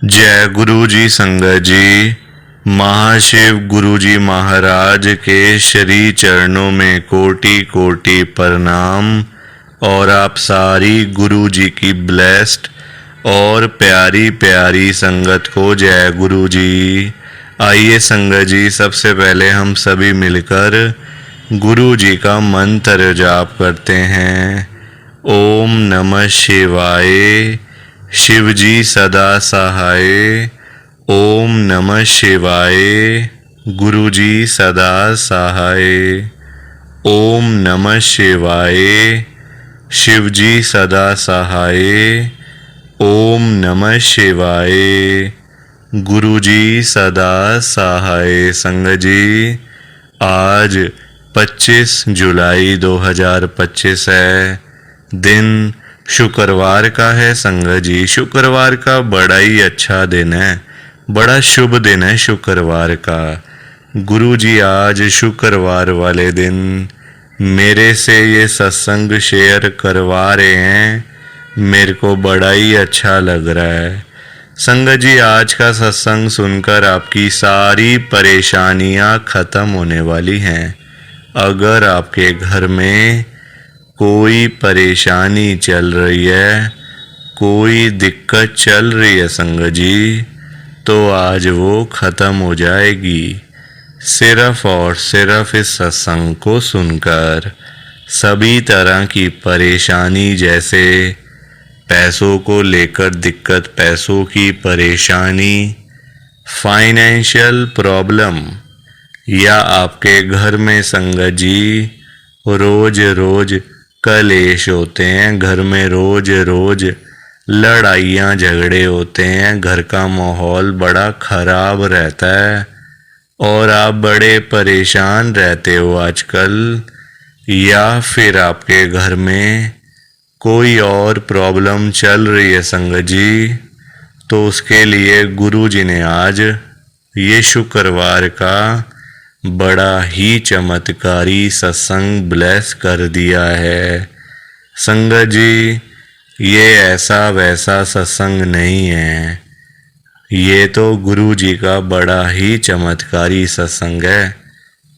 जय गुरु जी संगत जी। महाशिव गुरु जी महाराज के श्री चरणों में कोटि कोटि प्रणाम। और आप सारी गुरु जी की ब्लेस्ड और प्यारी प्यारी संगत को जय गुरु जी। आइए संगत जी, सबसे पहले हम सभी मिलकर गुरु जी का मंत्र जाप करते हैं। ओम नमः शिवाय। शिव जी सदा सहाय। ओम नमः शिवाय। गुरु जी सदा सहाय। ओम नमः शिवाय। शिव जी सदा सहाय। ओम नमः शिवाय। गुरु जी सदा सहाय। संगत जी, आज 25 जुलाई 2025 है। दिन शुक्रवार का है। संगत जी, शुक्रवार का बड़ा ही अच्छा दिन है, बड़ा शुभ दिन है शुक्रवार का। गुरु जी आज शुक्रवार वाले दिन मेरे से ये सत्संग शेयर करवा रहे हैं। मेरे को बड़ा ही अच्छा लग रहा है। संगत जी, आज का सत्संग सुनकर आपकी सारी परेशानियां खत्म होने वाली हैं। अगर आपके घर में कोई परेशानी चल रही है, कोई दिक्कत चल रही है संगत जी, तो आज वो खत्म हो जाएगी। सिर्फ और सिर्फ इस सत्संग को सुनकर सभी तरह की परेशानी, जैसे पैसों को लेकर दिक्कत, पैसों की परेशानी, फाइनेंशियल प्रॉब्लम, या आपके घर में संगत जी रोज रोज कलेश होते हैं, घर में रोज रोज लड़ाइयाँ झगड़े होते हैं, घर का माहौल बड़ा खराब रहता है और आप बड़े परेशान रहते हो आजकल, या फिर आपके घर में कोई और प्रॉब्लम चल रही है संगत जी, तो उसके लिए गुरु जी ने आज ये शुक्रवार का बड़ा ही चमत्कारी सत्संग ब्लेस कर दिया है। संगत जी, ये ऐसा वैसा सत्संग नहीं है, ये तो गुरु जी का बड़ा ही चमत्कारी सत्संग है,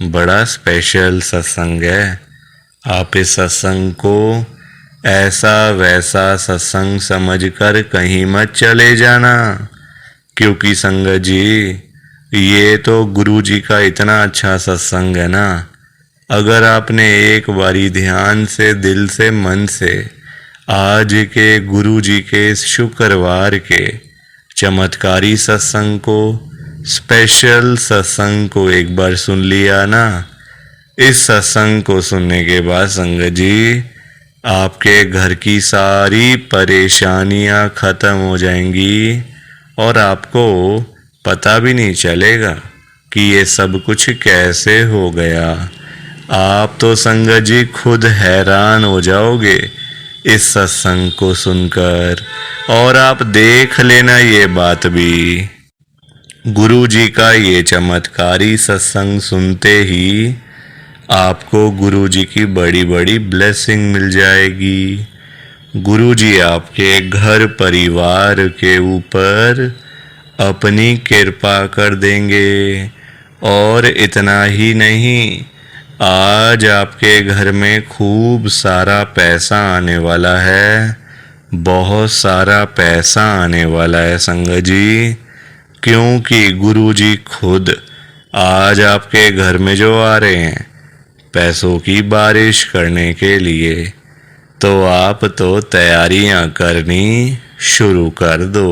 बड़ा स्पेशल सत्संग है। आप इस सत्संग को ऐसा वैसा सत्संग समझकर कहीं मत चले जाना, क्योंकि संगत जी ये तो गुरु जी का इतना अच्छा सत्संग है ना। अगर आपने एक बारी ध्यान से, दिल से, मन से आज के गुरु जी के इस शुक्रवार के चमत्कारी सत्संग को, स्पेशल सत्संग को एक बार सुन लिया ना, इस सत्संग को सुनने के बाद संगत जी आपके घर की सारी परेशानियां खत्म हो जाएंगी और आपको पता भी नहीं चलेगा कि ये सब कुछ कैसे हो गया। आप तो संगत जी खुद हैरान हो जाओगे इस सत्संग को सुनकर। और आप देख लेना ये बात भी, गुरु जी का ये चमत्कारी सत्संग सुनते ही आपको गुरु जी की बड़ी बड़ी ब्लेसिंग मिल जाएगी। गुरु जी आपके घर परिवार के ऊपर अपनी कृपा कर देंगे। और इतना ही नहीं, आज आपके घर में खूब सारा पैसा आने वाला है, बहुत सारा पैसा आने वाला है संगत जी, क्योंकि गुरु जी खुद आज आपके घर में जो आ रहे हैं पैसों की बारिश करने के लिए। तो आप तो तैयारियां करनी शुरू कर दो।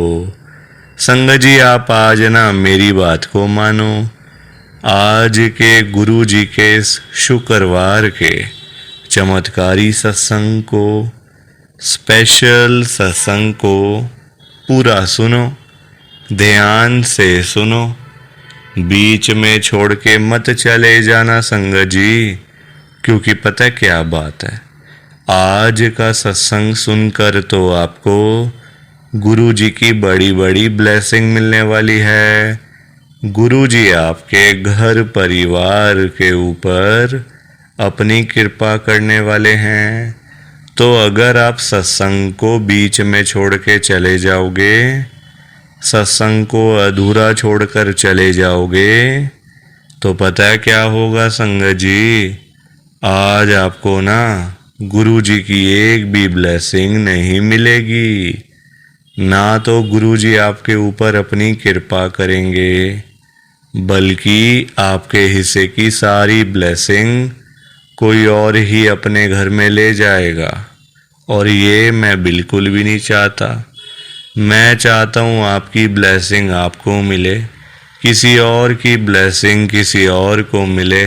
संगत जी, आप आज ना मेरी बात को मानो। आज के गुरु जी के इस शुक्रवार के चमत्कारी सत्संग को, स्पेशल सत्संग को पूरा सुनो, ध्यान से सुनो, बीच में छोड़ के मत चले जाना संगत जी, क्योंकि पता क्या बात है, आज का सत्संग सुनकर तो आपको गुरु जी की बड़ी बड़ी ब्लेसिंग मिलने वाली है। गुरु जी आपके घर परिवार के ऊपर अपनी कृपा करने वाले हैं। तो अगर आप सत्संग को बीच में छोड़ के चले जाओगे सत्संग को अधूरा छोड़कर चले जाओगे तो पता है क्या होगा संगत जी? आज आपको ना गुरु जी की एक भी ब्लेसिंग नहीं मिलेगी। ना तो गुरु जी आपके ऊपर अपनी कृपा करेंगे, बल्कि आपके हिस्से की सारी ब्लेसिंग कोई और ही अपने घर में ले जाएगा। और ये मैं बिल्कुल भी नहीं चाहता। मैं चाहता हूँ आपकी ब्लेसिंग आपको मिले, किसी और की ब्लेसिंग किसी और को मिले।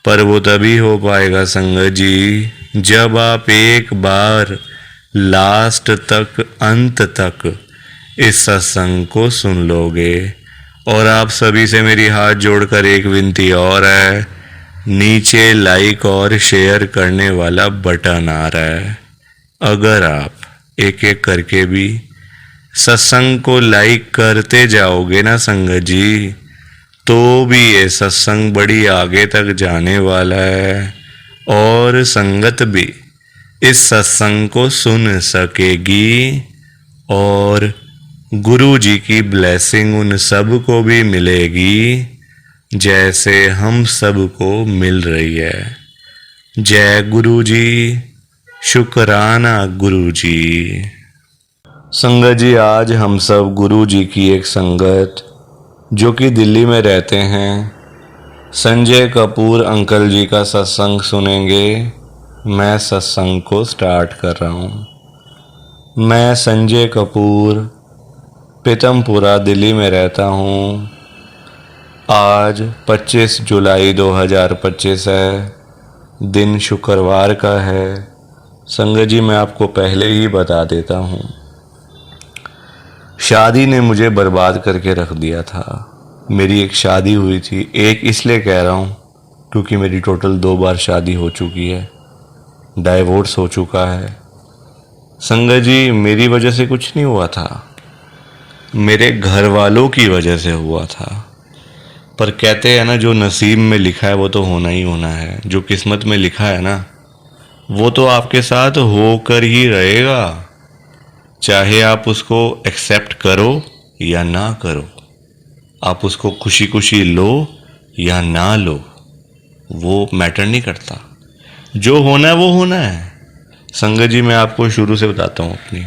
पर वो तभी हो पाएगा संगत जी जब आप एक बार लास्ट तक, अंत तक इस सत्संग को सुन लोगे। और आप सभी से मेरी हाथ जोड़कर एक विनती और है, नीचे लाइक और शेयर करने वाला बटन आ रहा है। अगर आप एक एक करके भी सत्संग को लाइक करते जाओगे ना संगत जी, तो भी ये सत्संग बड़ी आगे तक जाने वाला है और संगत भी इस सत्संग को सुन सकेगी और गुरु जी की ब्लेसिंग उन सब को भी मिलेगी जैसे हम सब को मिल रही है। जय गुरु जी, शुक्राना गुरु जी। संगत जी, आज हम सब गुरु जी की एक संगत जो कि दिल्ली में रहते हैं, संजय कपूर अंकल जी का सत्संग सुनेंगे। मैं सत्संग को स्टार्ट कर रहा हूँ। मैं संजय कपूर पीतमपुरा दिल्ली में रहता हूँ। आज 25 जुलाई 2025 है, दिन शुक्रवार का है। संगत जी, मैं आपको पहले ही बता देता हूँ, शादी ने मुझे बर्बाद करके रख दिया था। मेरी एक शादी हुई थी, एक इसलिए कह रहा हूँ क्योंकि मेरी टोटल 2 बार शादी हो चुकी है, डाइवोर्स हो चुका है। संगत जी, मेरी वजह से कुछ नहीं हुआ था, मेरे घर वालों की वजह से हुआ था। पर कहते हैं ना, जो नसीब में लिखा है वो तो होना ही होना है। जो किस्मत में लिखा है ना, वो तो आपके साथ होकर ही रहेगा, चाहे आप उसको एक्सेप्ट करो या ना करो, आप उसको खुशी खुशी लो या ना लो, वो मैटर नहीं करता। जो होना है वो होना है। संगत जी, मैं आपको शुरू से बताता हूँ अपनी।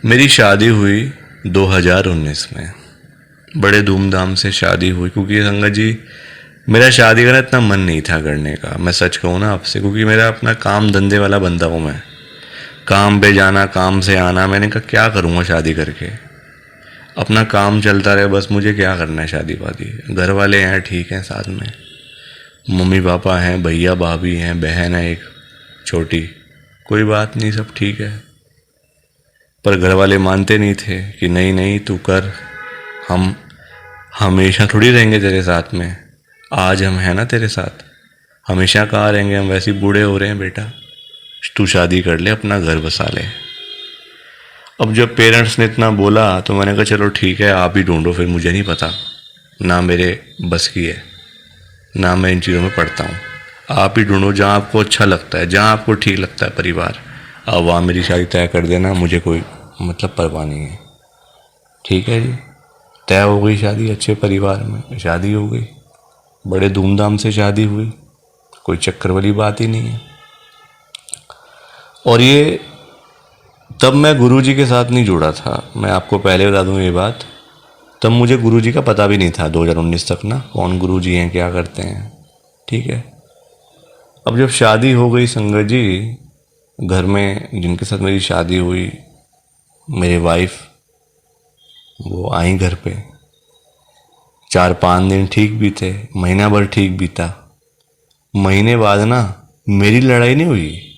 मेरी शादी हुई 2019 में, बड़े धूमधाम से शादी हुई। क्योंकि संगत जी, मेरा शादी का इतना मन नहीं था करने का, मैं सच कहूँ ना आपसे, क्योंकि मेरा अपना काम धंधे वाला बंदा हूँ मैं। काम पे जाना, काम से आना, मैंने कहा क्या करूँगा शादी करके, अपना काम चलता रहे बस, मुझे क्या करना है शादी वादी। घर वाले हैं ठीक हैं, साथ में मम्मी पापा हैं, भैया भाभी हैं, बहन है एक छोटी, कोई बात नहीं, सब ठीक है। पर घर वाले मानते नहीं थे कि नहीं नहीं तू कर, हम हमेशा थोड़ी रहेंगे तेरे साथ में। आज हम हैं ना तेरे साथ, हमेशा कहाँ रहेंगे, हम वैसे ही बूढ़े हो रहे हैं बेटा, तू शादी कर ले, अपना घर बसा ले। अब जब पेरेंट्स ने इतना बोला तो मैंने कहा चलो ठीक है, आप ही ढूंढो फिर, मुझे नहीं पता, ना मेरे बस की है, ना मैं इन चीज़ों में पढ़ता हूँ। आप ही ढूंढो जहाँ आपको अच्छा लगता है, जहाँ आपको ठीक लगता है परिवार, अब वहाँ मेरी शादी तय कर देना, मुझे कोई मतलब परवाह नहीं है। ठीक है जी, तय हो गई शादी, अच्छे परिवार में शादी हो गई, बड़े धूमधाम से शादी हुई, कोई चक्कर वाली बात ही नहीं है। और ये तब मैं गुरुजी के साथ नहीं जुड़ा था, मैं आपको पहले बता दूं ये बात, तब मुझे गुरुजी का पता भी नहीं था 2019 तक ना, कौन गुरुजी हैं, क्या करते हैं। ठीक है, अब जब शादी हो गई संगत जी, घर में जिनके साथ मेरी शादी हुई, मेरे वाइफ, वो आई घर पे, 4-5 दिन ठीक भी थे, महीना भर ठीक बीता। महीने बाद ना मेरी लड़ाई नहीं हुई।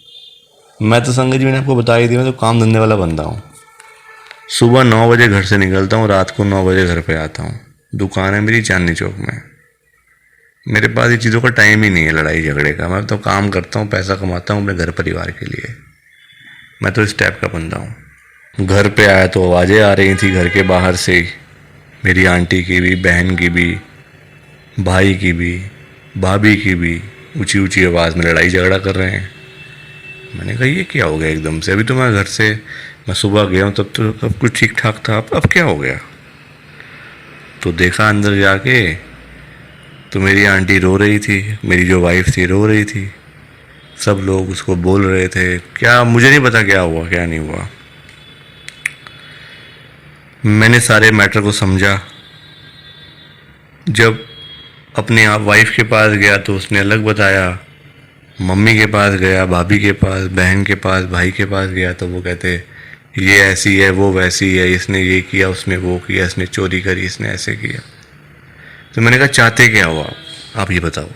मैं तो संगत जी, मैंने आपको बता ही दिया, मैं तो काम धंधे वाला बंदा हूँ। सुबह 9 बजे घर से निकलता हूँ, रात को 9 बजे घर पे आता हूँ। दुकान है मेरी चांदनी चौक में। मेरे पास ये चीज़ों का टाइम ही नहीं है लड़ाई झगड़े का। मैं तो काम करता हूँ, पैसा कमाता हूँ अपने घर परिवार के लिए। मैं तो इस टाइप का बंदा हूँ। घर पे आया तो आवाज़ें आ रही थी घर के बाहर से, मेरी आंटी की भी, बहन की भी, भाई की भी, भाभी की भी, ऊंची ऊंची आवाज़ में लड़ाई झगड़ा कर रहे हैं। मैंने कहा ये क्या हो गया एकदम से, अभी तो मैं घर से मैं सुबह गया हूँ तब तो सब कुछ ठीक ठाक था, अब क्या हो गया? तो देखा अंदर जाके तो मेरी आंटी रो रही थी, मेरी जो वाइफ थी रो रही थी। सब लोग उसको बोल रहे थे, क्या मुझे नहीं पता क्या हुआ क्या नहीं हुआ। मैंने सारे मैटर को समझा। जब अपने आप वाइफ के पास गया तो उसने अलग बताया, मम्मी के पास गया, भाभी के पास, बहन के पास, भाई के पास गया तो वो कहते ये ऐसी है, वो वैसी है, इसने ये किया, उसने वो किया, इसने चोरी करी, इसने ऐसे किया। तो मैंने कहा चाहते क्या हो आप ये बताओ।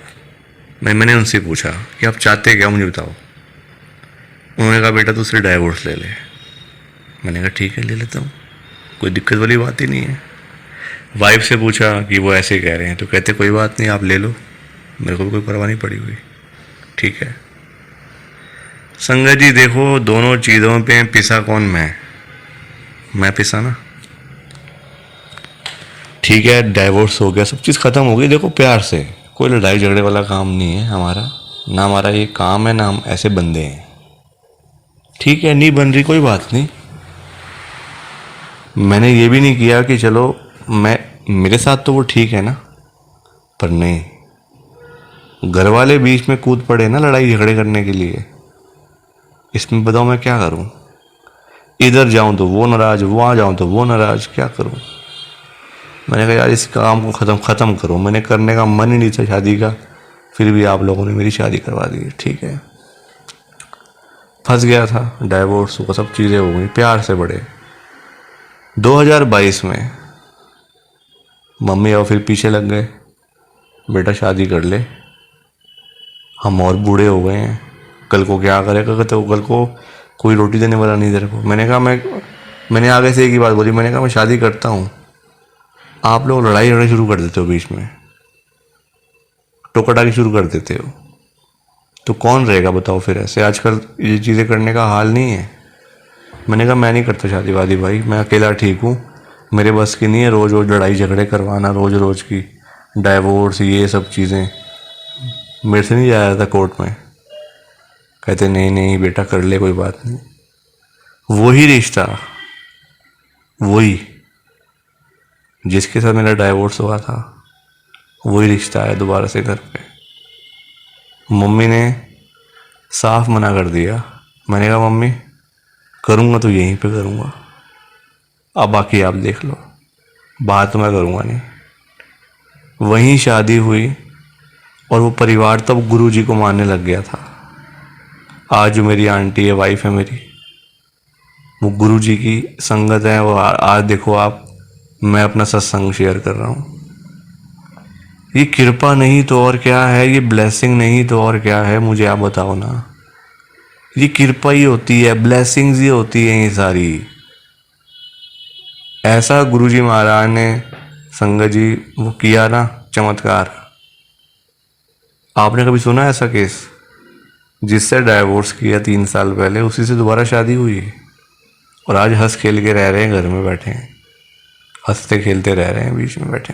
मैंने उनसे पूछा कि आप चाहते क्या, मुझे बताओ। उन्होंने कहा बेटा तू उससे डाइवोर्स ले ले। मैंने कहा ठीक है ले लेता हूँ, कोई दिक्कत वाली बात ही नहीं है। वाइफ से पूछा कि वो ऐसे कह रहे हैं तो कहते कोई बात नहीं आप ले लो, मेरे को भी कोई परवाह नहीं पड़ी हुई, ठीक है। संगत जी देखो, दोनों चीज़ों पे पिसा कौन? मैं पिसा ना। ठीक है डाइवोर्स हो गया, सब चीज़ ख़त्म हो गई। देखो प्यार से, कोई लड़ाई झगड़े वाला काम नहीं है हमारा, ना हमारा ये काम है, ना हम ऐसे बंदे हैं। ठीक है नहीं बन रही कोई बात नहीं। मैंने ये भी नहीं किया कि चलो मैं, मेरे साथ तो वो ठीक है ना, पर नहीं, घर वाले बीच में कूद पड़े ना लड़ाई झगड़े करने के लिए। इसमें बताओ मैं क्या करूं? इधर जाऊं तो वो नाराज, वहां जाऊं तो वो नाराज, क्या करूं? मैंने कहा यार इस काम को ख़त्म करो। मैंने करने का मन ही नहीं था शादी का, फिर भी आप लोगों ने मेरी शादी करवा दी। ठीक है, फंस गया था, डाइवोर्स हुआ, सब चीज़ें हो गई प्यार से बड़े। 2022 में मम्मी और फिर पीछे लग गए, बेटा शादी कर ले, हम और बूढ़े हो गए हैं, कल को क्या करेगा? तो कल को कोई रोटी देने वाला नहीं तेरे को। मैंने कहा मैंने आगे से एक ही बात बोली, मैंने कहा मैं शादी करता हूँ, आप लोग लड़ाई झगड़े शुरू कर देते हो, बीच में टोकाटाकी शुरू कर देते हो, तो कौन रहेगा बताओ फिर? ऐसे आजकल ये चीज़ें करने का हाल नहीं है। मैंने कहा मैं नहीं करता शादी वादी भाई, मैं अकेला ठीक हूँ, मेरे बस की नहीं है रोज़ रोज़ लड़ाई झगड़े करवाना, रोज़ रोज़ की डाइवोर्स ये सब चीज़ें। मेरे से नहीं जाया था कोर्ट में। कहते नहीं नहीं बेटा कर ले, कोई बात नहीं। वही रिश्ता, वही जिसके साथ मेरा डाइवोर्स हुआ था, वही रिश्ता आया दोबारा से घर पे। मम्मी ने साफ मना कर दिया। मैंने कहा मम्मी करूँगा तो यहीं पे करूँगा, अब बाकी आप देख लो, बाहर तो मैं करूँगा नहीं। वहीं शादी हुई और वो परिवार तब गुरुजी को मानने लग गया था। आज जो मेरी आंटी है, वाइफ है मेरी, वो गुरुजी की संगत है। वो आज देखो आप, मैं अपना सत्संग शेयर कर रहा हूँ। ये कृपा नहीं तो और क्या है, ये ब्लेसिंग नहीं तो और क्या है, मुझे आप बताओ ना। ये कृपा ही होती है, ब्लेसिंग्स ही होती है ये सारी। ऐसा गुरुजी महाराज ने, संगत जी, वो किया ना चमत्कार। आपने कभी सुना ऐसा केस? जिससे डाइवोर्स किया 3 साल पहले, उसी से दोबारा शादी हुई और आज हंस खेल के रह रहे हैं, घर में बैठे हैं, हंसते खेलते रह रहे हैं, बीच में बैठे,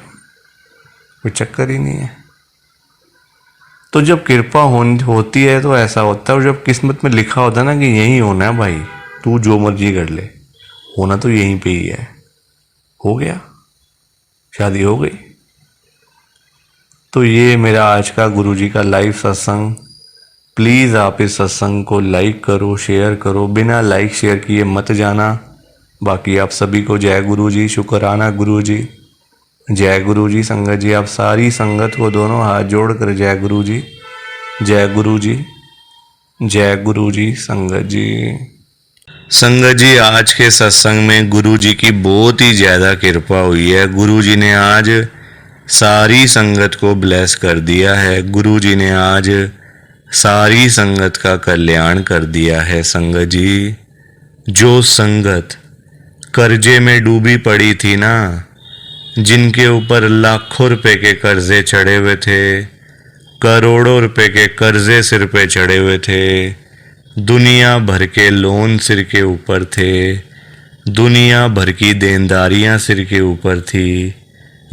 कोई चक्कर ही नहीं है। तो जब कृपा होती है तो ऐसा होता है, और जब किस्मत में लिखा होता है ना कि यही होना है भाई, तू जो मर्जी कर ले, होना तो यहीं पे ही है, हो गया, शादी हो गई। तो ये मेरा आज का गुरुजी का लाइव सत्संग। प्लीज़ आप इस सत्संग को लाइक करो, शेयर करो, बिना लाइक शेयर किए मत जाना। बाकी आप सभी को जय गुरुजी, शुक्राना गुरुजी, जय गुरुजी। संगत जी आप सारी संगत को दोनों हाथ जोड़कर जय गुरुजी, जय गुरुजी, जय गुरुजी। संगत जी, संगत जी आज के सत्संग में गुरुजी की बहुत ही ज़्यादा कृपा हुई है। गुरुजी ने आज सारी संगत को ब्लेस कर दिया है। गुरुजी ने आज सारी संगत का कल्याण कर दिया है। संगत जी, जो संगत कर्जे में डूबी पड़ी थी ना, जिनके ऊपर लाखों रुपए के कर्जे चढ़े हुए थे, करोड़ों रुपए के कर्जे सिर पे चढ़े हुए थे, दुनिया भर के लोन सिर के ऊपर थे, दुनिया भर की देनदारियां सिर के ऊपर थी,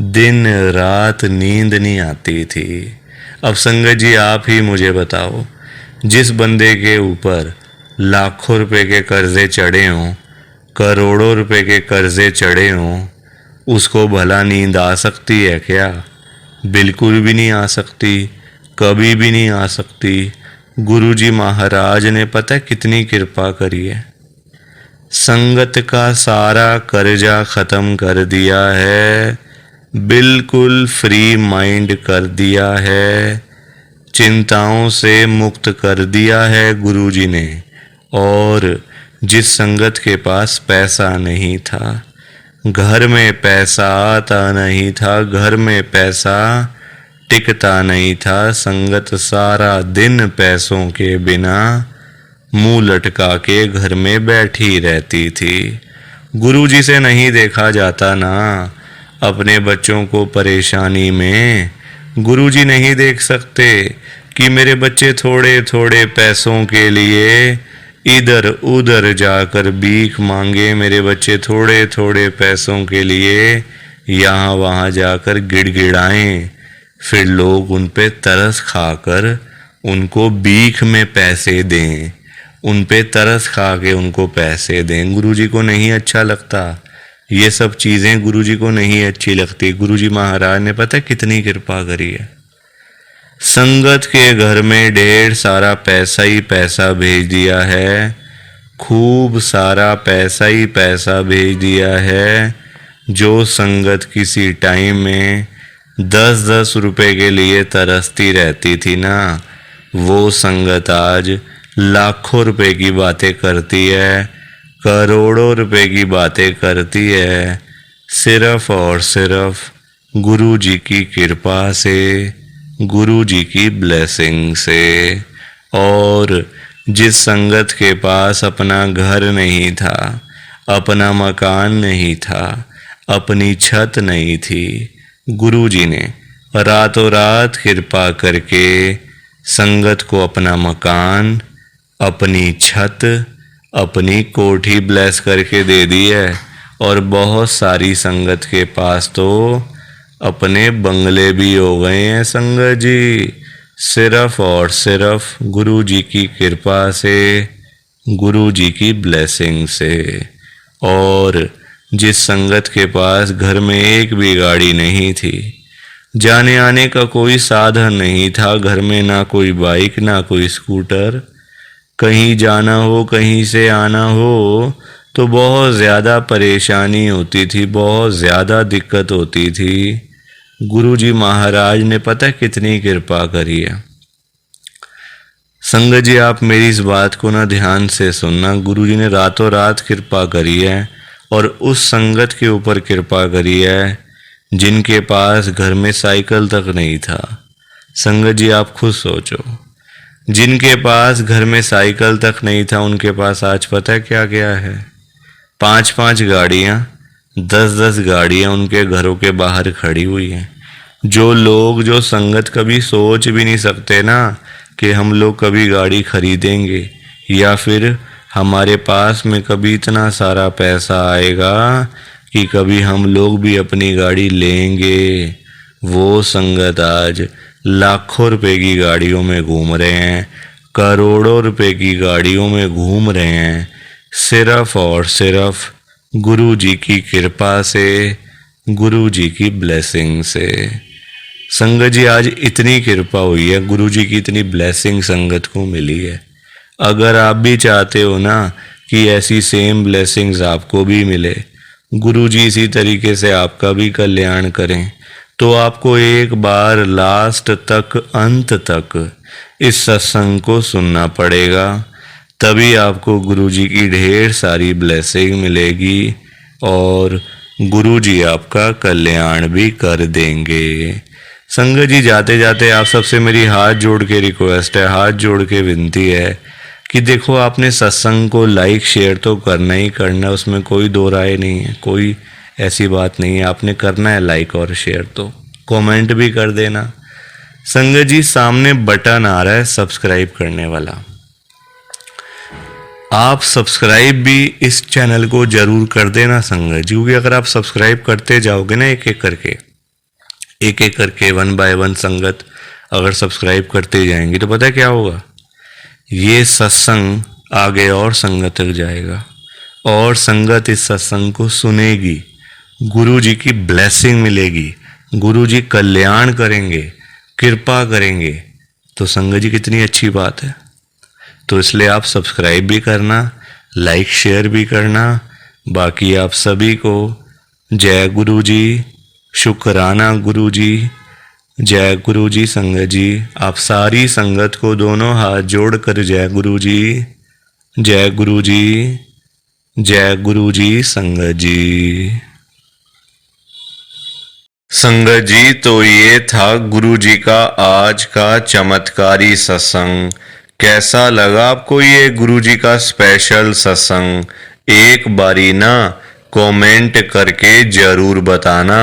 दिन रात नींद नहीं आती थी। अब संगत जी आप ही मुझे बताओ, जिस बंदे के ऊपर लाखों रुपए के कर्जे चढ़े हों, करोड़ों रुपए के कर्जे चढ़े हों, उसको भला नींद आ सकती है क्या? बिल्कुल भी नहीं आ सकती, कभी भी नहीं आ सकती। गुरुजी महाराज ने पता है कितनी कृपा करी है। संगत का सारा कर्जा खत्म कर दिया है, बिल्कुल फ्री माइंड कर दिया है, चिंताओं से मुक्त कर दिया है गुरुजी ने। और जिस संगत के पास पैसा नहीं था, घर में पैसा आता नहीं था, घर में पैसा टिकता नहीं था, संगत सारा दिन पैसों के बिना मुंह लटका के घर में बैठी रहती थी। गुरुजी से नहीं देखा जाता ना अपने बच्चों को परेशानी में। गुरुजी नहीं देख सकते कि मेरे बच्चे थोड़े थोड़े पैसों के लिए इधर उधर जाकर भीख मांगे, मेरे बच्चे थोड़े थोड़े पैसों के लिए यहाँ वहाँ जाकर गिड़गिड़ाएं, फिर लोग उन पे तरस खाकर उनको भीख में पैसे दें, उन पे तरस खा के उनको पैसे दें। गुरुजी को नहीं अच्छा लगता, ये सब चीज़ें गुरुजी को नहीं अच्छी लगती। गुरुजी महाराज ने पता कितनी कृपा करी है। संगत के घर में ढेर सारा पैसा ही पैसा भेज दिया है, खूब सारा पैसा ही पैसा भेज दिया है। जो संगत किसी टाइम में 10-10 रुपए के लिए तरसती रहती थी ना, वो संगत आज लाखों रुपए की बातें करती है, करोड़ों रुपए की बातें करती है, सिर्फ और सिर्फ गुरुजी की कृपा से, गुरुजी की ब्लेसिंग से। और जिस संगत के पास अपना घर नहीं था, अपना मकान नहीं था, अपनी छत नहीं थी, गुरुजी ने रातों रात कृपा करके संगत को अपना मकान, अपनी छत, अपनी कोठी ब्लेस करके दे दी है। और बहुत सारी संगत के पास तो अपने बंगले भी हो गए हैं संगत जी, सिर्फ और सिर्फ गुरुजी की कृपा से, गुरुजी की ब्लेसिंग से। और जिस संगत के पास घर में एक भी गाड़ी नहीं थी, जाने आने का कोई साधन नहीं था, घर में ना कोई बाइक ना कोई स्कूटर, कहीं जाना हो कहीं से आना हो तो बहुत ज़्यादा परेशानी होती थी, बहुत ज़्यादा दिक्कत होती थी। गुरुजी महाराज ने पता कितनी कृपा करी है। संगत जी आप मेरी इस बात को ना ध्यान से सुनना, गुरुजी ने रातों रात कृपा करी है और उस संगत के ऊपर कृपा करी है जिनके पास घर में साइकिल तक नहीं था। संगत जी आप खुद सोचो, जिनके पास घर में साइकिल तक नहीं था उनके पास आज पता है क्या क्या है? 5-5 गाड़ियाँ, 10-10 गाड़ियाँ उनके घरों के बाहर खड़ी हुई हैं। जो लोग, जो संगत कभी सोच भी नहीं सकते ना कि हम लोग कभी गाड़ी खरीदेंगे या फिर हमारे पास में कभी इतना सारा पैसा आएगा कि कभी हम लोग भी अपनी गाड़ी लेंगे, वो संगत आज लाखों रुपए की गाड़ियों में घूम रहे हैं, करोड़ों रुपए की गाड़ियों में घूम रहे हैं, सिर्फ और सिर्फ गुरुजी की कृपा से, गुरुजी की ब्लेसिंग से। संगत जी आज इतनी कृपा हुई है, गुरुजी की इतनी ब्लेसिंग संगत को मिली है। अगर आप भी चाहते हो ना कि ऐसी सेम ब्लेसिंग्स आपको भी मिले, गुरुजी इसी तरीके से आपका भी कल्याण करें, तो आपको एक बार लास्ट तक, अंत तक इस सत्संग को सुनना पड़ेगा, तभी आपको गुरुजी की ढेर सारी ब्लेसिंग मिलेगी और गुरुजी आपका कल्याण भी कर देंगे। संगत जी जाते जाते आप सबसे मेरी हाथ जोड़ के रिक्वेस्ट है, हाथ जोड़ के विनती है कि देखो आपने सत्संग को लाइक शेयर तो करना ही करना है, उसमें कोई दो राय नहीं है, कोई ऐसी बात नहीं है, आपने करना है लाइक और शेयर, तो कमेंट भी कर देना। संगत जी सामने बटन आ रहा है सब्सक्राइब करने वाला, आप सब्सक्राइब भी इस चैनल को जरूर कर देना संगत जी, क्योंकि अगर आप सब्सक्राइब करते जाओगे ना एक एक करके 1 बाय 1 संगत अगर सब्सक्राइब करते जाएंगे तो पता है क्या होगा, ये सत्संग आगे और संगत तक जाएगा, और संगत इस सत्संग को सुनेगी, गुरु जी की ब्लेसिंग मिलेगी, गुरु जी कल्याण करेंगे, कृपा करेंगे। तो संगत जी कितनी अच्छी बात है। तो इसलिए आप सब्सक्राइब भी करना, लाइक शेयर भी करना। बाकी आप सभी को जय गुरु जी, शुक्राना गुरु जी, जय गुरु जी। संगत जी आप सारी संगत को दोनों हाथ जोड़कर जय गुरु जी, जय गुरु जी, जय गुरु जी। संगत जी, संगत जी तो ये था गुरु जी का आज का चमत्कारी सत्संग। कैसा लगा आपको ये गुरु जी का स्पेशल सत्संग? एक बारी ना कमेंट करके जरूर बताना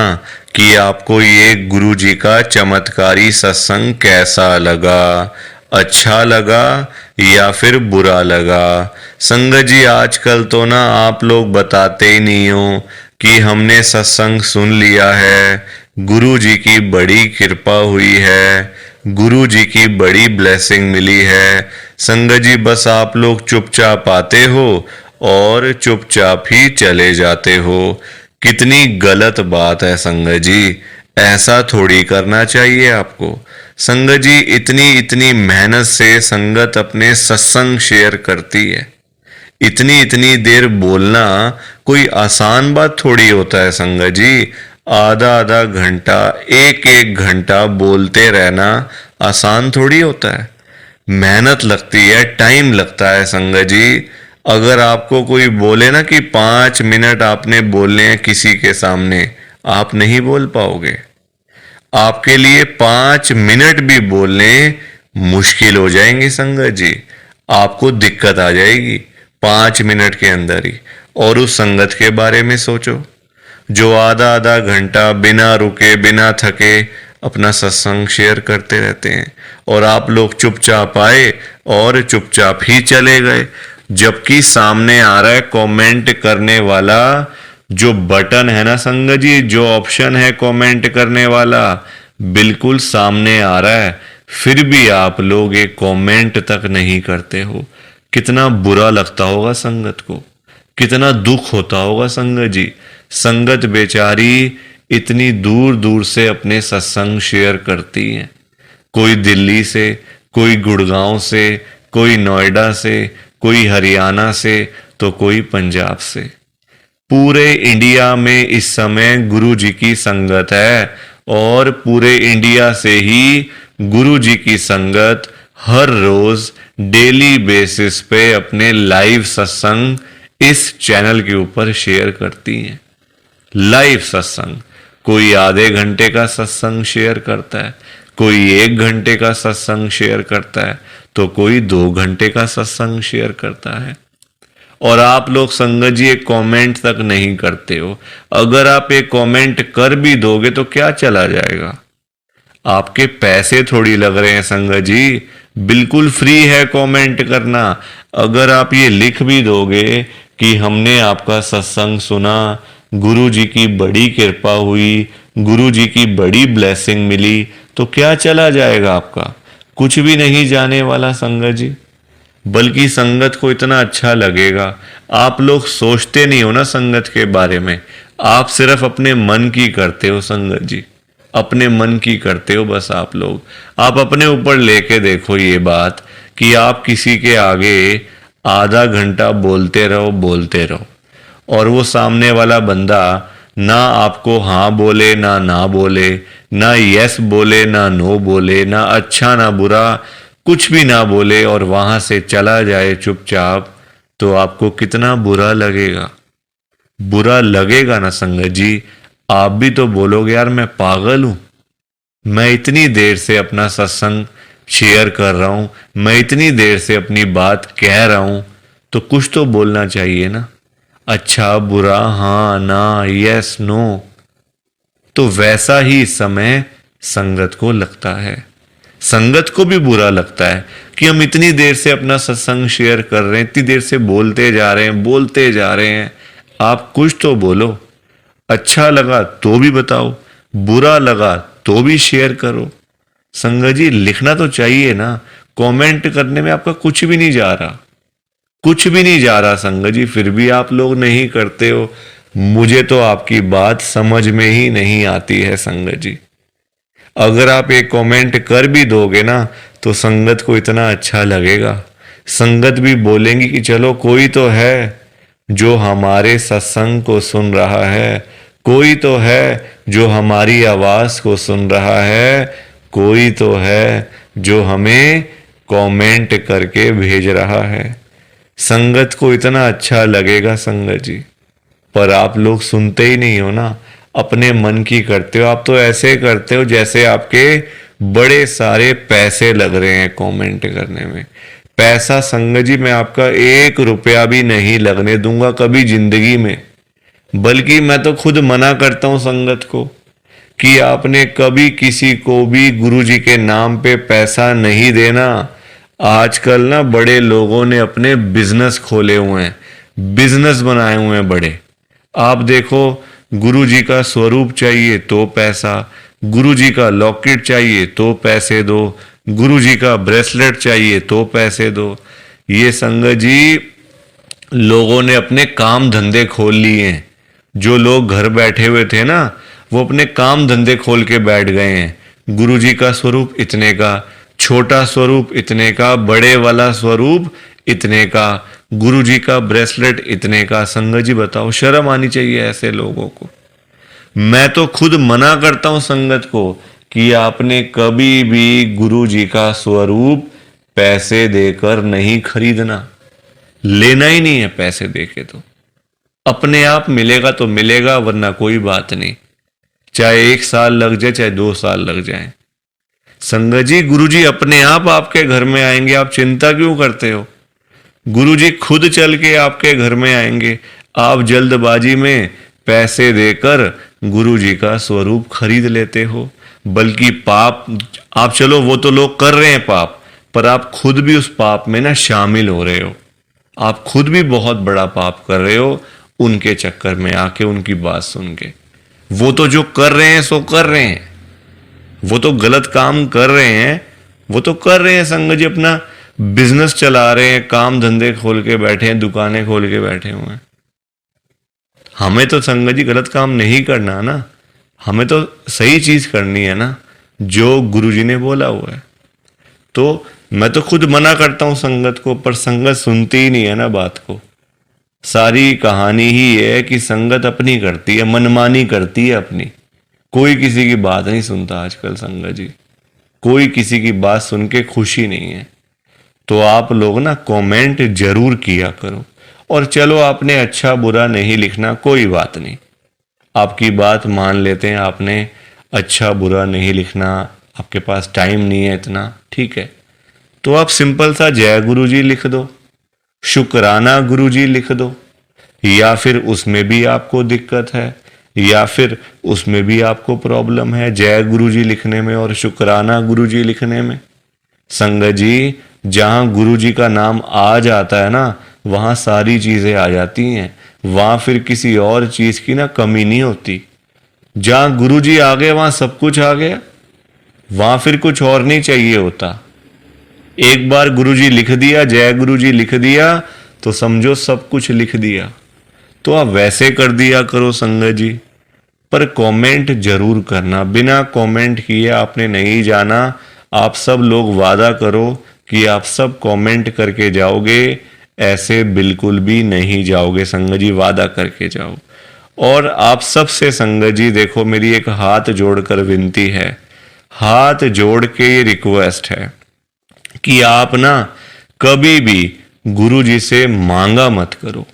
कि आपको ये गुरु जी का चमत्कारी सत्संग कैसा लगा, अच्छा लगा या फिर बुरा लगा। संगत जी आजकल तो ना आप लोग बताते ही नहीं हो कि हमने सत्संग सुन लिया है, गुरु जी की बड़ी कृपा हुई है, गुरु जी की बड़ी ब्लेसिंग मिली है। संगत जी बस आप लोग चुपचाप आते हो और चुपचाप ही चले जाते हो। कितनी गलत बात है संगत जी, ऐसा थोड़ी करना चाहिए आपको। संगत जी इतनी इतनी मेहनत से संगत अपने सत्संग शेयर करती है, इतनी इतनी देर बोलना कोई आसान बात थोड़ी होता है संगत जी। आधा आधा घंटा, एक एक घंटा बोलते रहना आसान थोड़ी होता है। मेहनत लगती है, टाइम लगता है संगत जी। अगर आपको कोई बोले ना कि 5 मिनट आपने बोलने हैं किसी के सामने, आप नहीं बोल पाओगे। आपके लिए 5 मिनट भी बोलने मुश्किल हो जाएंगे संगत जी। आपको दिक्कत आ जाएगी 5 मिनट के अंदर ही। और उस संगत के बारे में सोचो जो आधा आधा घंटा बिना रुके बिना थके अपना सत्संग शेयर करते रहते हैं, और आप लोग चुपचाप आए और चुपचाप ही चले गए। जबकि सामने आ रहा है कमेंट करने वाला जो बटन है ना संगत जी, जो ऑप्शन है कमेंट करने वाला, बिल्कुल सामने आ रहा है, फिर भी आप लोग एक कमेंट तक नहीं करते हो। कितना बुरा लगता होगा संगत को, कितना दुख होता होगा संगत जी। संगत बेचारी इतनी दूर दूर से अपने सत्संग शेयर करती हैं, कोई दिल्ली से, कोई गुड़गांव से, कोई नोएडा से, कोई हरियाणा से, तो कोई पंजाब से। पूरे इंडिया में इस समय गुरु जी की संगत है, और पूरे इंडिया से ही गुरु जी की संगत हर रोज डेली बेसिस पे अपने लाइव सत्संग इस चैनल के ऊपर शेयर करती हैं। लाइव सत्संग, कोई आधे घंटे का सत्संग शेयर करता है, कोई 1 घंटे का सत्संग शेयर करता है, तो कोई 2 घंटे का सत्संग शेयर करता है। और आप लोग संगत जी एक कमेंट तक नहीं करते हो। अगर आप एक कमेंट कर भी दोगे तो क्या चला जाएगा? आपके पैसे थोड़ी लग रहे हैं संगत जी, बिल्कुल फ्री है कमेंट करना। अगर आप ये लिख भी दोगे कि हमने आपका सत्संग सुना, गुरु जी की बड़ी कृपा हुई, गुरु जी की बड़ी ब्लेसिंग मिली, तो क्या चला जाएगा आपका? कुछ भी नहीं जाने वाला संगत जी। बल्कि संगत को इतना अच्छा लगेगा। आप लोग सोचते नहीं हो ना संगत के बारे में, आप सिर्फ अपने मन की करते हो संगत जी, अपने मन की करते हो बस। आप लोग आप अपने ऊपर लेके देखो ये बात कि आप किसी के आगे आधा घंटा बोलते रहो, और वो सामने वाला बंदा ना आपको हाँ बोले ना बोले, ना यस बोले ना नो बोले, ना अच्छा ना बुरा, कुछ भी ना बोले, और वहां से चला जाए चुपचाप, तो आपको कितना बुरा लगेगा? बुरा लगेगा ना संगत जी। आप भी तो बोलोगे यार मैं पागल हूं, मैं इतनी देर से अपना सत्संग शेयर कर रहा हूं, मैं इतनी देर से अपनी बात कह रहा हूं, तो कुछ तो बोलना चाहिए ना, अच्छा बुरा, हाँ ना, यस नो। तो वैसा ही इस समय संगत को लगता है। संगत को भी बुरा लगता है कि हम इतनी देर से अपना सत्संग शेयर कर रहे हैं, इतनी देर से बोलते जा रहे हैं। आप कुछ तो बोलो। अच्छा लगा तो भी बताओ, बुरा लगा तो भी शेयर करो। संगत जी लिखना तो चाहिए ना, कमेंट करने में आपका कुछ भी नहीं जा रहा। कुछ भी नहीं जा रहा संगत जी, फिर भी आप लोग नहीं करते हो। मुझे तो आपकी बात समझ में ही नहीं आती है संगत जी। अगर आप एक कमेंट कर भी दोगे ना तो संगत को इतना अच्छा लगेगा, संगत भी बोलेंगी कि चलो कोई तो है जो हमारे सत्संग को सुन रहा है, कोई तो है जो हमारी आवाज को सुन रहा है, कोई तो है जो हमें कमेंट करके भेज रहा है। संगत को इतना अच्छा लगेगा संगत जी, पर आप लोग सुनते ही नहीं हो ना, अपने मन की करते हो। आप तो ऐसे करते हो जैसे आपके बड़े सारे पैसे लग रहे हैं कमेंट करने में। पैसा संगत जी मैं आपका 1 रुपया भी नहीं लगने दूंगा कभी जिंदगी में, बल्कि मैं तो खुद मना करता हूं संगत को कि आपने कभी किसी को भी गुरु जी के नाम पे पैसा नहीं देना। आजकल ना बड़े लोगों ने अपने बिजनेस खोले हुए हैं, बिजनेस बनाए हुए हैं बड़े। आप देखो, गुरु जी का स्वरूप चाहिए तो पैसा, गुरु जी का लॉकेट चाहिए तो पैसे दो, गुरु जी का ब्रेसलेट चाहिए तो पैसे दो। ये संगत जी लोगों ने अपने काम धंधे खोल लिए हैं। जो लोग घर बैठे हुए थे ना, वो अपने काम धंधे खोल के बैठ गए हैं। गुरु जी का स्वरूप इतने का, छोटा स्वरूप इतने का, बड़े वाला स्वरूप इतने का, गुरु जी का ब्रेसलेट इतने का। संगत जी बताओ, शर्म आनी चाहिए ऐसे लोगों को। मैं तो खुद मना करता हूं संगत को कि आपने कभी भी गुरु जी का स्वरूप पैसे देकर नहीं खरीदना, लेना ही नहीं है पैसे देके। तो अपने आप मिलेगा तो मिलेगा, वरना कोई बात नहीं, चाहे 1 साल लग जाए चाहे 2 साल लग जाए। संगत जी गुरु जी अपने आप आपके घर में आएंगे, आप चिंता क्यों करते हो? गुरु जी खुद चल के आपके घर में आएंगे। आप जल्दबाजी में पैसे देकर गुरु जी का स्वरूप खरीद लेते हो, बल्कि पाप आप, चलो वो तो लोग कर रहे हैं पाप, पर आप खुद भी उस पाप में ना शामिल हो रहे हो। आप खुद भी बहुत बड़ा पाप कर रहे हो उनके चक्कर में आके, उनकी बात सुन के। वो तो जो कर रहे हैं सो कर रहे हैं, वो तो गलत काम कर रहे हैं, वो तो कर रहे हैं संगत जी, अपना बिजनेस चला रहे हैं, काम धंधे खोल के बैठे हैं, दुकानें खोल के बैठे हुए हैं। हमें तो संगत जी गलत काम नहीं करना ना, हमें तो सही चीज करनी है ना, जो गुरु जी ने बोला हुआ है। तो मैं तो खुद मना करता हूं संगत को, पर संगत सुनती ही नहीं है ना बात को। सारी कहानी ही है कि संगत अपनी करती है, मनमानी करती है अपनी, कोई किसी की बात नहीं सुनता आजकल संगत जी, कोई किसी की बात सुन के खुशी नहीं है। तो आप लोग ना कमेंट जरूर किया करो, और चलो आपने अच्छा बुरा नहीं लिखना, कोई बात नहीं, आपकी बात मान लेते हैं। आपने अच्छा बुरा नहीं लिखना, आपके पास टाइम नहीं है इतना, ठीक है, तो आप सिंपल सा जय गुरु जी लिख दो, शुक्राना गुरु जी लिख दो, या फिर उसमें भी आपको दिक्कत है, या फिर उसमें भी आपको प्रॉब्लम है जय गुरु जी लिखने में और शुक्राना गुरु जी लिखने में। संगत जी जहां गुरु जी का नाम आ जाता है ना, वहां सारी चीजें आ जाती हैं, वहां फिर किसी और चीज की ना कमी नहीं होती। जहां गुरु जी आ गए वहां सब कुछ आ गया, वहां फिर कुछ और नहीं चाहिए होता। एक बार गुरु जी लिख दिया, जय गुरु जी लिख दिया, तो समझो सब कुछ लिख दिया। तो आप वैसे कर दिया करो संगत जी, पर कमेंट जरूर करना, बिना कमेंट किए आपने नहीं जाना। आप सब लोग वादा करो कि आप सब कमेंट करके जाओगे, ऐसे बिल्कुल भी नहीं जाओगे संगत जी, वादा करके जाओ। और आप सबसे संगत जी देखो, मेरी एक हाथ जोड़कर विनती है, हाथ जोड़ के ये रिक्वेस्ट है कि आप ना कभी भी गुरु जी से मांगा मत करो,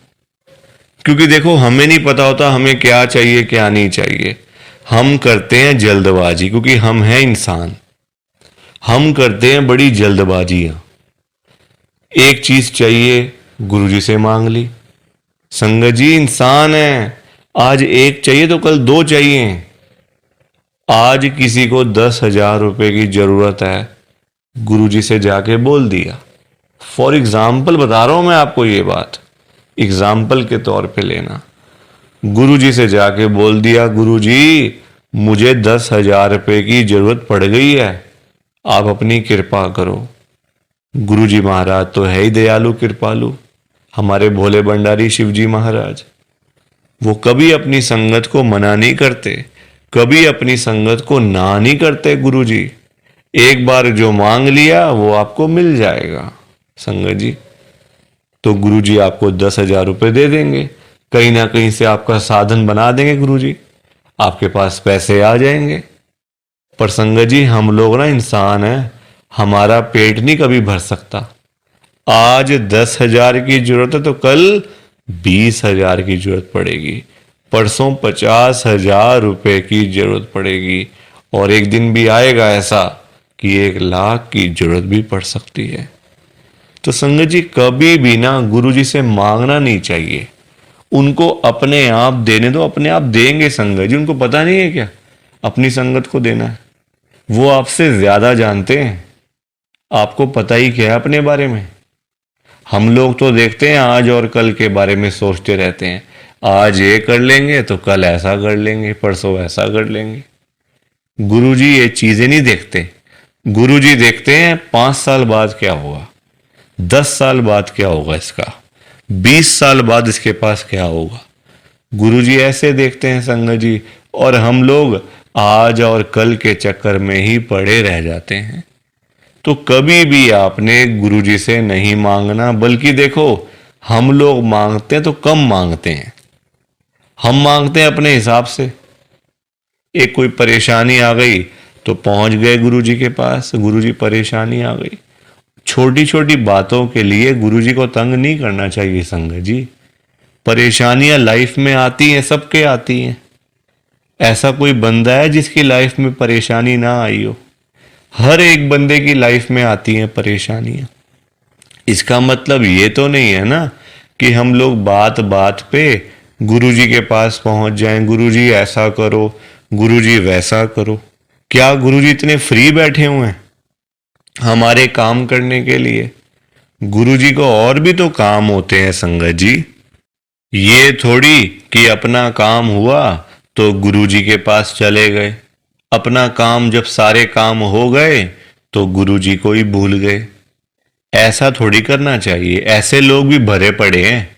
क्योंकि देखो हमें नहीं पता होता हमें क्या चाहिए क्या नहीं चाहिए। हम करते हैं जल्दबाजी, क्योंकि हम हैं इंसान, हम करते हैं बड़ी जल्दबाजियां। एक चीज चाहिए गुरुजी से मांग ली। संगत जी इंसान है, आज एक चाहिए तो कल 2 चाहिए। आज किसी को 10,000 रुपए की जरूरत है, गुरुजी से जाके बोल दिया। फॉर एग्जाम्पल बता रहा हूं मैं आपको ये बात, एग्जाम्पल के तौर पे लेना। गुरुजी से जाके बोल दिया, गुरुजी मुझे 10,000 रुपए की जरूरत पड़ गई है, आप अपनी कृपा करो। गुरुजी महाराज तो है ही दयालु कृपालु, हमारे भोले भंडारी शिवजी महाराज, वो कभी अपनी संगत को मना नहीं करते, कभी अपनी संगत को ना नहीं करते। गुरुजी एक बार जो मांग लिया वो आपको मिल जाएगा संगत जी। तो गुरुजी आपको 10,000 रुपये दे देंगे, कहीं ना कहीं से आपका साधन बना देंगे गुरुजी, आपके पास पैसे आ जाएंगे। पर संगत जी हम लोग ना इंसान हैं, हमारा पेट नहीं कभी भर सकता। आज 10,000 की जरूरत है तो कल 20,000 की जरूरत पड़ेगी, परसों 50,000 रुपए की जरूरत पड़ेगी, और एक दिन भी आएगा ऐसा कि 1,00,000 की जरूरत भी पड़ सकती है। तो संगत जी कभी भी ना गुरुजी से मांगना नहीं चाहिए, उनको अपने आप देने दो, अपने आप देंगे संगत जी। उनको पता नहीं है क्या अपनी संगत को देना है? वो आपसे ज्यादा जानते हैं, आपको पता ही क्या है अपने बारे में। हम लोग तो देखते हैं आज और कल के बारे में सोचते रहते हैं, आज ये कर लेंगे तो कल ऐसा कर लेंगे, परसों ऐसा कर लेंगे। गुरुजी ये चीजें नहीं देखते। गुरुजी देखते हैं 5 साल बाद क्या होगा, 10 साल बाद क्या होगा इसका, 20 साल बाद इसके पास क्या होगा। गुरुजी ऐसे देखते हैं संगत जी, और हम लोग आज और कल के चक्कर में ही पड़े रह जाते हैं। तो कभी भी आपने गुरुजी से नहीं मांगना, बल्कि देखो हम लोग मांगते हैं तो कम मांगते हैं, हम मांगते हैं अपने हिसाब से। एक कोई परेशानी आ गई तो पहुंच गए गुरुजी के पास, गुरुजी परेशानी आ गई। छोटी छोटी बातों के लिए गुरुजी को तंग नहीं करना चाहिए संगत जी। परेशानियां लाइफ में आती हैं, सबके आती हैं, ऐसा कोई बंदा है जिसकी लाइफ में परेशानी ना आई हो? हर एक बंदे की लाइफ में आती हैं परेशानियां। इसका मतलब ये तो नहीं है ना कि हम लोग बात बात पे गुरुजी के पास पहुंच जाएं, गुरुजी ऐसा करो, गुरुजी वैसा करो। क्या गुरुजी इतने फ्री बैठे हुए हैं हमारे काम करने के लिए? गुरुजी को और भी तो काम होते हैं संगत जी। ये थोड़ी कि अपना काम हुआ तो गुरुजी के पास चले गए, अपना काम जब सारे काम हो गए तो गुरुजी को ही भूल गए। ऐसा थोड़ी करना चाहिए। ऐसे लोग भी भरे पड़े हैं,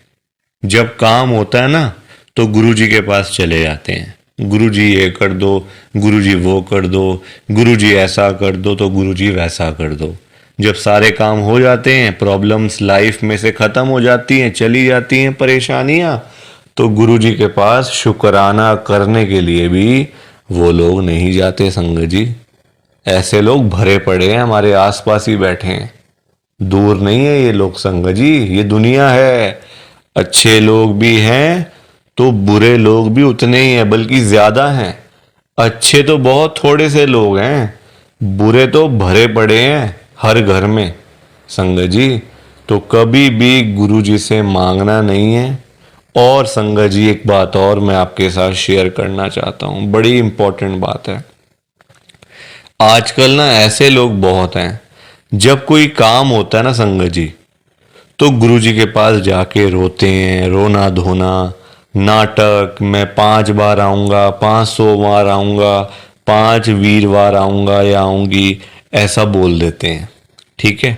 जब काम होता है ना तो गुरुजी के पास चले जाते हैं, गुरुजी ये कर दो, गुरुजी वो कर दो, गुरुजी ऐसा कर दो तो गुरुजी वैसा कर दो। जब सारे काम हो जाते हैं, प्रॉब्लम्स लाइफ में से खत्म हो जाती हैं, चली जाती हैं परेशानियां, तो गुरुजी के पास शुक्राना करने के लिए भी वो लोग नहीं जाते संगत जी। ऐसे लोग भरे पड़े हैं, हमारे आसपास ही बैठे हैं, दूर नहीं है ये लोग संगत जी। ये दुनिया है, अच्छे लोग भी हैं तो बुरे लोग भी उतने ही हैं, बल्कि ज्यादा हैं। अच्छे तो बहुत थोड़े से लोग हैं, बुरे तो भरे पड़े हैं हर घर में संगत जी। तो कभी भी गुरुजी से मांगना नहीं है। और संगत जी एक बात और मैं आपके साथ शेयर करना चाहता हूं, बड़ी इंपॉर्टेंट बात है। आजकल ना ऐसे लोग बहुत हैं, जब कोई काम होता है ना संगत जी, तो गुरुजी के पास जाके रोते हैं, रोना धोना, नाटक, मैं 5 बार आऊंगा, 500 बार आऊंगा, 5 वीरवार आऊंगा या आऊंगी, ऐसा बोल देते हैं। ठीक है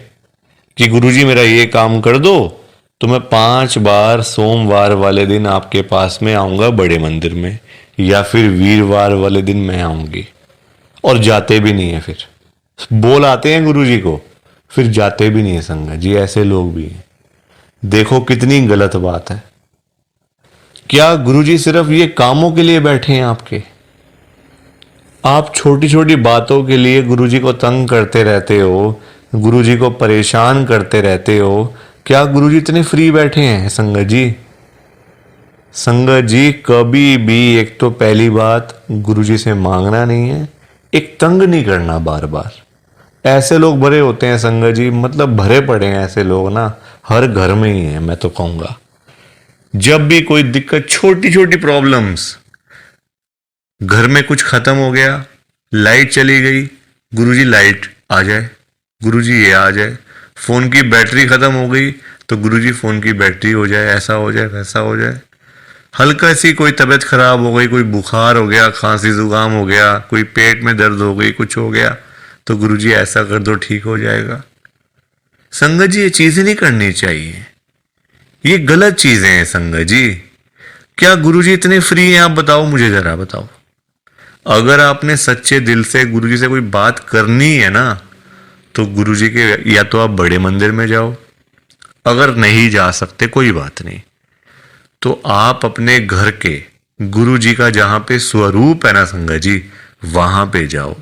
कि गुरुजी मेरा ये काम कर दो तो मैं 5 बार सोमवार वाले दिन आपके पास में आऊंगा बड़े मंदिर में, या फिर वीरवार वाले दिन मैं आऊंगी। और जाते भी नहीं है, फिर बोल आते हैं गुरुजी को, फिर जाते भी नहीं है संगत जी। ऐसे लोग भी हैं। देखो कितनी गलत बात है। क्या गुरुजी सिर्फ ये कामों के लिए बैठे हैं आपके? आप छोटी छोटी बातों के लिए गुरुजी को तंग करते रहते हो, गुरुजी को परेशान करते रहते हो। क्या गुरुजी इतने फ्री बैठे हैं संगत जी? संगत जी कभी भी, एक तो पहली बात गुरुजी से मांगना नहीं है, एक तंग नहीं करना बार बार। ऐसे लोग भरे होते हैं संगत जी, मतलब भरे पड़े हैं ऐसे लोग ना, हर घर में ही है मैं तो कहूंगा। जब भी कोई दिक्कत, छोटी छोटी प्रॉब्लम्स, घर में कुछ खत्म हो गया, लाइट चली गई, गुरुजी लाइट आ जाए, गुरुजी ये आ जाए। फोन की बैटरी खत्म हो गई तो गुरुजी फोन की बैटरी हो जाए, ऐसा हो जाए, वैसा हो जाए। हल्का सी कोई तबीयत खराब हो गई, कोई बुखार हो गया, खांसी जुकाम हो गया, कोई पेट में दर्द हो गई, कुछ हो गया, तो गुरुजी ऐसा कर दो ठीक हो जाएगा। संगत जी ये चीजें नहीं करनी चाहिए। ये गलत चीजें हैं संगत जी। क्या गुरुजी इतने फ्री हैं? आप बताओ, मुझे जरा बताओ। अगर आपने सच्चे दिल से गुरुजी से कोई बात करनी है ना, तो गुरुजी के या तो आप बड़े मंदिर में जाओ, अगर नहीं जा सकते कोई बात नहीं, तो आप अपने घर के गुरुजी का जहां पे स्वरूप है ना संगत जी, वहां पे जाओ,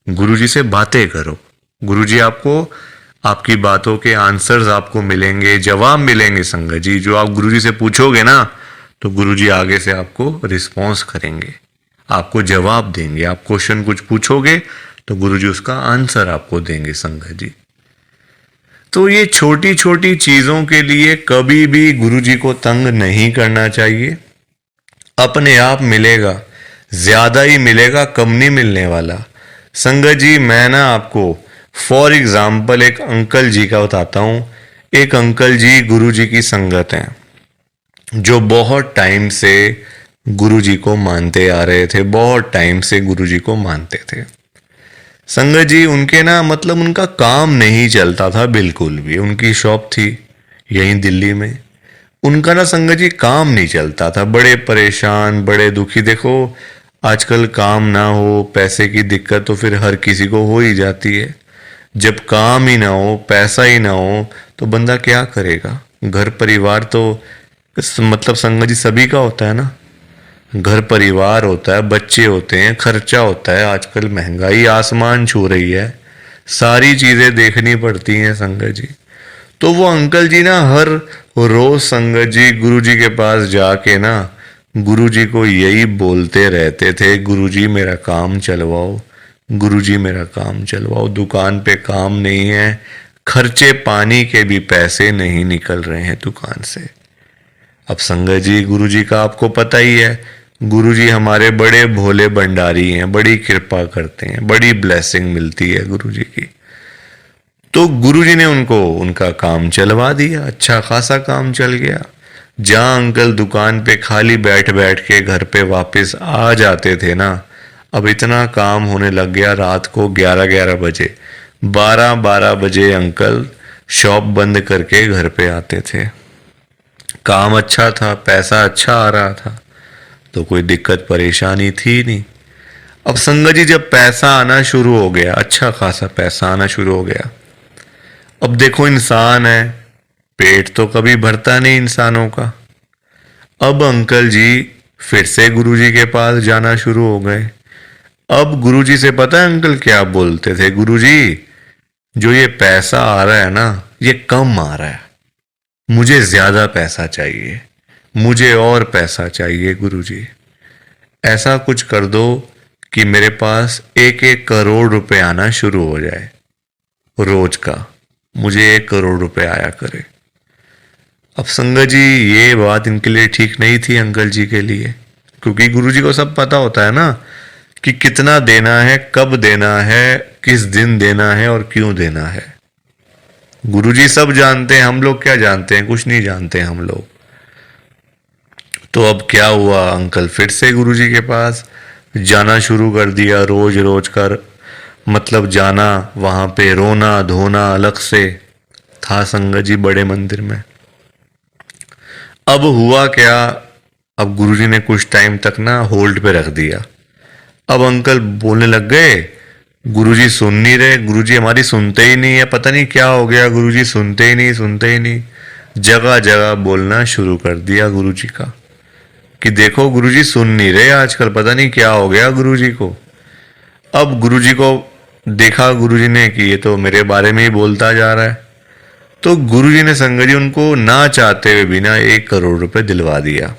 गुरुजी से बातें करो। गुरुजी आपको, आपकी बातों के आंसर्स आपको मिलेंगे, जवाब मिलेंगे संगत जी। जो आप गुरुजी से पूछोगे ना, तो गुरुजी आगे से आपको रिस्पॉन्स करेंगे, आपको जवाब देंगे। आप क्वेश्चन कुछ पूछोगे तो गुरुजी उसका आंसर आपको देंगे संगत जी। तो ये छोटी छोटी चीजों के लिए कभी भी गुरुजी को तंग नहीं करना चाहिए। अपने आप मिलेगा, ज्यादा ही मिलेगा, कम नहीं मिलने वाला। संगत जी मैं ना आपको फॉर एग्जाम्पल एक अंकल जी का बताता हूं। एक अंकल जी गुरुजी की संगत हैं, जो बहुत टाइम से गुरुजी को मानते आ रहे थे, बहुत टाइम से गुरुजी को मानते थे। संगत जी उनके ना मतलब उनका काम नहीं चलता था बिल्कुल भी। उनकी शॉप थी यहीं दिल्ली में, उनका ना संगत जी काम नहीं चलता था। बड़े परेशान, बड़े दुखी। देखो आजकल काम ना हो, पैसे की दिक्कत तो फिर हर किसी को हो ही जाती है। जब काम ही ना हो, पैसा ही ना हो, तो बंदा क्या करेगा? घर परिवार तो मतलब संगत जी सभी का होता है ना। घर परिवार होता है, बच्चे होते हैं, खर्चा होता है। आजकल महंगाई आसमान छू रही है, सारी चीजें देखनी पड़ती हैं संगत जी। तो वो अंकल जी ना हर रोज संगत जी गुरुजी के पास जाके ना गुरुजी को यही बोलते रहते थे, गुरुजी मेरा काम चलवाओ, गुरुजी मेरा काम चलवाओ। दुकान पे काम नहीं है, खर्चे पानी के भी पैसे नहीं निकल रहे हैं दुकान से। अब संगत जी गुरुजी का आपको पता ही है, गुरुजी हमारे बड़े भोले भंडारी हैं, बड़ी कृपा करते हैं, बड़ी ब्लेसिंग मिलती है गुरुजी की। तो गुरुजी ने उनको उनका काम चलवा दिया, अच्छा खासा काम चल गया। जहां अंकल दुकान पे खाली बैठ बैठ के घर पे वापस आ जाते थे ना, अब इतना काम होने लग गया, रात को 11-11 बजे, 12-12 बजे अंकल शॉप बंद करके घर पे आते थे। काम अच्छा था, पैसा अच्छा आ रहा था, तो कोई दिक्कत परेशानी थी नहीं। अब संगत जी जब पैसा आना शुरू हो गया, अच्छा खासा पैसा आना शुरू हो गया, अब देखो इंसान है, पेट तो कभी भरता नहीं इंसानों का। अब अंकल जी फिर से गुरुजी के पास जाना शुरू हो गए। अब गुरुजी से पता है अंकल क्या बोलते थे? गुरुजी जो ये पैसा आ रहा है ना, ये कम आ रहा है, मुझे ज्यादा पैसा चाहिए, मुझे और पैसा चाहिए गुरुजी। ऐसा कुछ कर दो कि मेरे पास 1-1 करोड़ रुपए आना शुरू हो जाए रोज का, मुझे 1 करोड़ रुपए आया करे। अब संगत जी ये बात इनके लिए ठीक नहीं थी अंकल जी के लिए, क्योंकि गुरुजी को सब पता होता है ना कि कितना देना है, कब देना है, किस दिन देना है और क्यों देना है। गुरुजी सब जानते हैं, हम लोग क्या जानते हैं? कुछ नहीं जानते हम लोग। तो अब क्या हुआ, अंकल फिर से गुरुजी के पास जाना शुरू कर दिया, रोज रोज कर मतलब जाना, वहां पे रोना धोना अलग से था संगत जी बड़े मंदिर में। अब हुआ क्या, अब गुरुजी ने कुछ टाइम तक ना होल्ड पे रख दिया। अब अंकल बोलने लग गए, गुरुजी सुन नहीं रहे, गुरुजी हमारी सुनते ही नहीं है, पता नहीं क्या हो गया, गुरुजी सुनते ही नहीं, सुनते ही नहीं। जगह जगह बोलना शुरू कर दिया गुरुजी का कि देखो गुरुजी सुन नहीं रहे आजकल, पता नहीं क्या हो गया गुरुजी को। अब गुरुजी को देखा गुरुजी ने कि ये तो मेरे बारे में ही बोलता जा रहा है, तो गुरुजी ने संगत जी उनको ना चाहते हुए भी ना 1 करोड़ रुपए दिलवा दिया।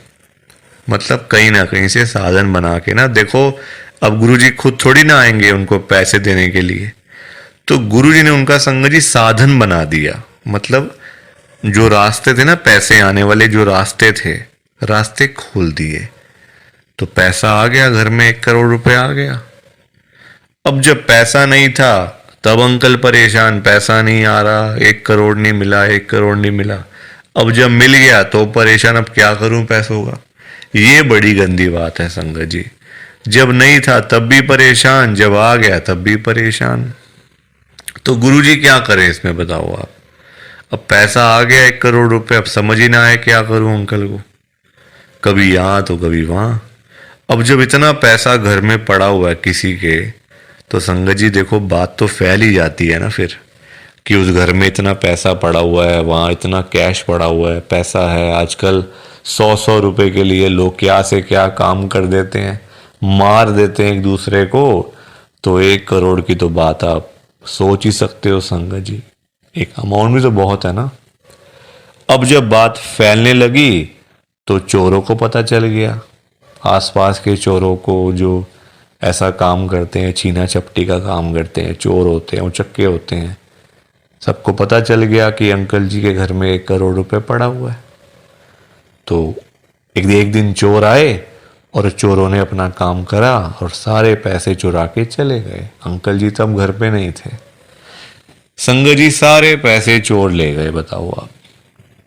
मतलब कहीं ना कहीं से साधन बना के ना, देखो अब गुरुजी खुद थोड़ी ना आएंगे उनको पैसे देने के लिए, तो गुरुजी ने उनका संगत जी साधन बना दिया। मतलब जो रास्ते थे ना पैसे आने वाले, जो रास्ते थे, रास्ते खोल दिए, तो पैसा आ गया घर में, 1 करोड़ रुपए आ गया। अब जब पैसा नहीं था तब अंकल परेशान, पैसा नहीं आ रहा, 1 करोड़ नहीं मिला, 1 करोड़ नहीं मिला। अब जब मिल गया तो परेशान, अब क्या करूं पैसों का। ये बड़ी गंदी बात है संगत जी। जब नहीं था तब भी परेशान, जब आ गया तब भी परेशान। तो गुरुजी क्या करें इसमें बताओ आप। अब पैसा आ गया 1 करोड़ रुपए, अब समझ ही ना आए क्या करूं अंकल को, कभी यहाँ तो कभी वहाँ। अब जब इतना पैसा घर में पड़ा हुआ है किसी के, तो संगत जी देखो बात तो फैल ही जाती है ना फिर, कि उस घर में इतना पैसा पड़ा हुआ है, वहाँ इतना कैश पड़ा हुआ है, पैसा है। आजकल 100-100 रुपए के लिए लोग क्या से क्या काम कर देते हैं, मार देते हैं एक दूसरे को। तो 1 करोड़ की तो बात आप सोच ही सकते हो संगत जी, एक अमाउंट भी तो बहुत है ना। अब जब बात फैलने लगी तो चोरों को पता चल गया, आसपास के चोरों को, जो ऐसा काम करते हैं, छीना चपटी का काम करते हैं, चोर होते हैं, उचक्के होते हैं, सबको पता चल गया कि अंकल जी के घर में 1 करोड़ रुपए पड़ा हुआ है। तो एक दिन चोर आए और चोरों ने अपना काम करा और सारे पैसे चुरा के चले गए। अंकल जी तब घर पे नहीं थे। संगत जी सारे पैसे चोर ले गए, बताओ आप।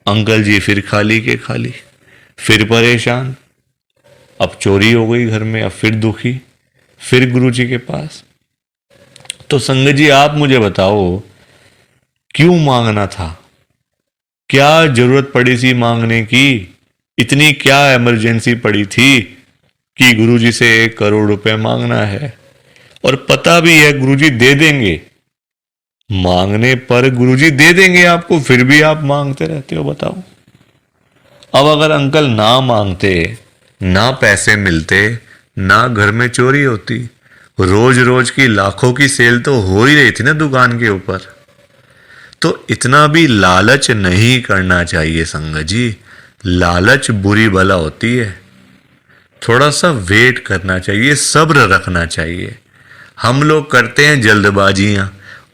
अंकल जी फिर खाली के खाली, फिर परेशान। अब चोरी हो गई घर में, अब फिर दुखी, फिर गुरुजी के पास। तो संगत जी आप मुझे बताओ, क्यों मांगना था, क्या जरूरत पड़ी थी मांगने की, इतनी क्या इमरजेंसी पड़ी थी कि गुरुजी से 1 करोड़ रुपए मांगना है, और पता भी है गुरुजी दे देंगे, मांगने पर गुरुजी दे देंगे आपको, फिर भी आप मांगते रहते हो, बताओ। अब अगर अंकल ना मांगते, ना पैसे मिलते, ना घर में चोरी होती, रोज रोज की लाखों की सेल तो हो ही रही थी ना दुकान के ऊपर। तो इतना भी लालच नहीं करना चाहिए संगत जी, लालच बुरी बला होती है। थोड़ा सा वेट करना चाहिए, सब्र रखना चाहिए। हम लोग करते हैं जल्दबाजियां,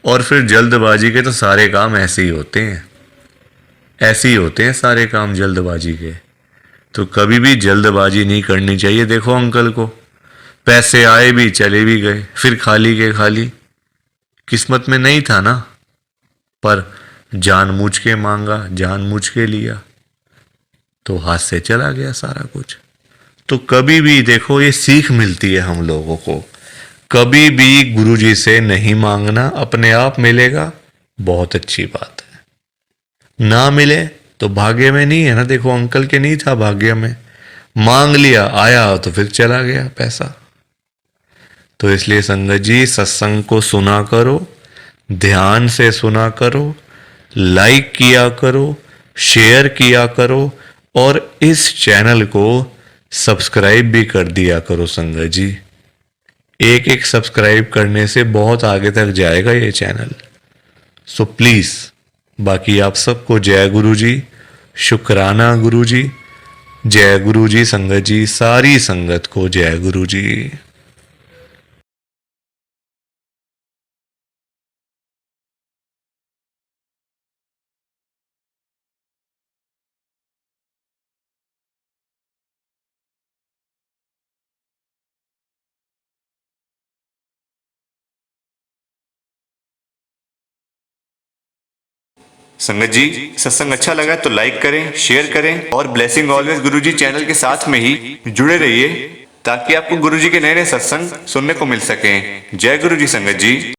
और फिर जल्दबाजी के तो सारे काम ऐसे ही होते हैं, ऐसे ही होते हैं सारे काम जल्दबाजी के। तो कभी भी जल्दबाजी नहीं करनी चाहिए। देखो अंकल को पैसे आए भी चले भी गए, फिर खाली के खाली। किस्मत में नहीं था ना, पर जानबूझ के मांगा, जानबूझ के लिया, तो हाथ से चला गया सारा कुछ। तो कभी भी देखो ये सीख मिलती है हम लोगों को, कभी भी गुरुजी से नहीं मांगना, अपने आप मिलेगा, बहुत अच्छी बात है। ना मिले तो भाग्य में नहीं है ना। देखो अंकल के नहीं था भाग्य में, मांग लिया, आया तो फिर चला गया पैसा। तो इसलिए संगत जी सत्संग को सुना करो, ध्यान से सुना करो, लाइक किया करो, शेयर किया करो, और इस चैनल को सब्सक्राइब भी कर दिया करो संगत जी। एक एक सब्सक्राइब करने से बहुत आगे तक जाएगा ये चैनल। सो प्लीज, बाकी आप सबको जय गुरु जी, शुक्राना गुरु जी, जय गुरु जी संगत जी, सारी संगत को जय गुरु जी। संगत जी सत्संग अच्छा लगा तो लाइक करें, शेयर करें, और ब्लेसिंग ऑलवेज गुरुजी चैनल के साथ में ही जुड़े रहिए, ताकि आपको गुरुजी के नए नए सत्संग सुनने को मिल सकें। जय गुरुजी संगत जी।